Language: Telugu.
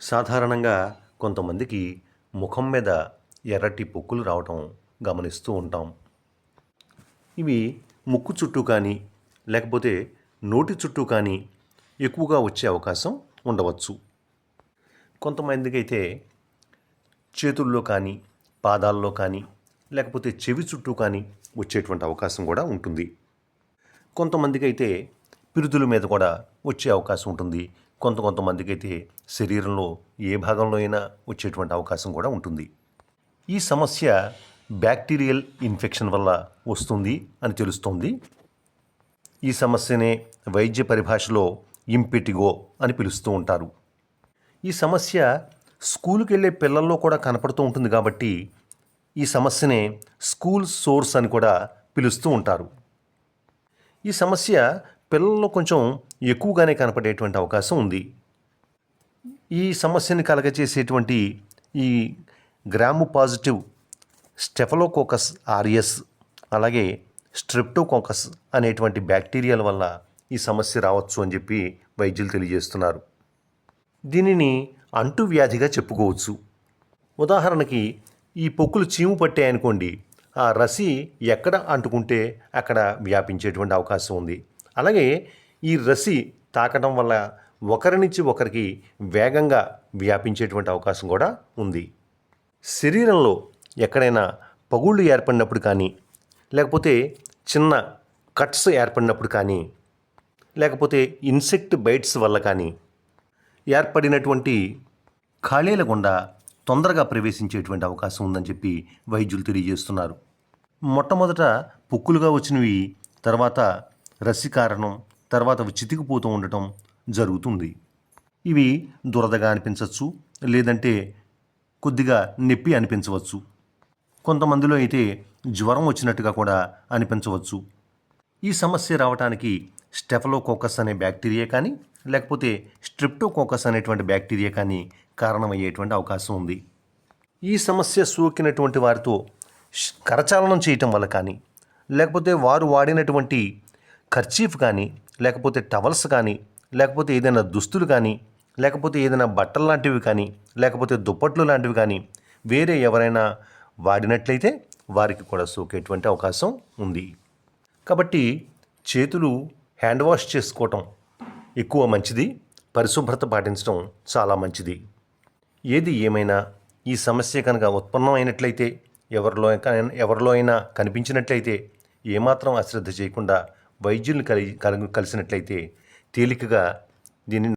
సాధారణంగా కొంతమందికి ముఖం మీద ఎర్రటి పొక్కులు రావటం గమనిస్తూ ఉంటాం. ఇవి ముక్కు చుట్టూ కానీ లేకపోతే నోటి చుట్టూ కానీ ఎక్కువగా వచ్చే అవకాశం ఉండవచ్చు. కొంతమందికైతే చేతుల్లో కానీ పాదాల్లో కానీ లేకపోతే చెవి చుట్టూ కానీ వచ్చేటువంటి అవకాశం కూడా ఉంటుంది. కొంతమందికైతే పిరుదుల మీద కూడా వచ్చే అవకాశం ఉంటుంది. కొంతమందికైతే శరీరంలో ఏ భాగంలో అయినా వచ్చేటువంటి అవకాశం కూడా ఉంటుంది. ఈ సమస్య బ్యాక్టీరియల్ ఇన్ఫెక్షన్ వల్ల వస్తుంది అని తెలుస్తోంది. ఈ సమస్యనే వైద్య పరిభాషలో ఇంపెటిగో అని పిలుస్తూ ఉంటారు. ఈ సమస్య స్కూల్కి వెళ్ళే పిల్లల్లో కూడా కనపడుతూ ఉంటుంది కాబట్టి ఈ సమస్యనే స్కూల్ సోర్స్ అని కూడా పిలుస్తూ ఉంటారు. ఈ సమస్య పిల్లల్లో కొంచెం ఎక్కువగానే కనపడేటువంటి అవకాశం ఉంది. ఈ సమస్యని కలగజేసేటువంటి ఈ గ్రాము పాజిటివ్ స్టెఫలోకోకస్ ఆరియస్ అలాగే స్ట్రెప్టోకోకస్ అనేటువంటి బ్యాక్టీరియాల వల్ల ఈ సమస్య రావచ్చు అని చెప్పి వైద్యులు తెలియజేస్తున్నారు. దీనిని అంటువ్యాధిగా చెప్పుకోవచ్చు. ఉదాహరణకి ఈ పొక్కులు చీము పట్టాయనుకోండి, ఆ రసి ఎక్కడ అంటుకుంటే అక్కడ వ్యాపించేటువంటి అవకాశం ఉంది. అలాగే ఈ రసి తాకడం వల్ల ఒకరి నుంచి ఒకరికి వేగంగా వ్యాపించేటువంటి అవకాశం కూడా ఉంది. శరీరంలో ఎక్కడైనా పగుళ్ళు ఏర్పడినప్పుడు కానీ లేకపోతే చిన్న కట్స్ ఏర్పడినప్పుడు కానీ లేకపోతే ఇన్సెక్ట్ బైట్స్ వల్ల కానీ ఏర్పడినటువంటి ఖాళీల గుండా తొందరగా ప్రవేశించేటువంటి అవకాశం ఉందని చెప్పి వైద్యులు తెలియజేస్తున్నారు. మొట్టమొదట పొక్కులుగా వచ్చినవి తర్వాత రసి కారణం తర్వాత అవి చితికిపోతూ ఉండటం జరుగుతుంది. ఇవి దురదగా అనిపించవచ్చు, లేదంటే కొద్దిగా నొప్పి అనిపించవచ్చు. కొంతమందిలో అయితే జ్వరం వచ్చినట్టుగా కూడా అనిపించవచ్చు. ఈ సమస్య రావడానికి స్టెఫలోకోకస్ అనే బ్యాక్టీరియా కానీ లేకపోతే స్ట్రెప్టోకోకస్ అనేటువంటి బ్యాక్టీరియా కానీ కారణమయ్యేటువంటి అవకాశం ఉంది. ఈ సమస్య సోకినటువంటి వారితో కరచాలనం చేయటం వల్ల కానీ లేకపోతే వారు వాడినటువంటి కర్చీఫ్ కానీ లేకపోతే టవల్స్ కానీ లేకపోతే ఏదైనా దుస్తులు కానీ లేకపోతే ఏదైనా బట్టలు లాంటివి కానీ లేకపోతే దుప్పట్లు లాంటివి కానీ వేరే ఎవరైనా వాడినట్లయితే వారికి కూడా సోకేటువంటి అవకాశం ఉంది. కాబట్టి చేతులు హ్యాండ్ వాష్ చేసుకోవటం ఎక్కువ మంచిది, పరిశుభ్రత పాటించడం చాలా మంచిది. ఏది ఏమైనా ఈ సమస్య కనుక ఉత్పన్నమైనట్లయితే ఎవరిలో అయినా కనిపించినట్లయితే ఏమాత్రం అశ్రద్ధ చేయకుండా వైద్యుల్ని కలిసినట్లయితే తేలికగా దీనిని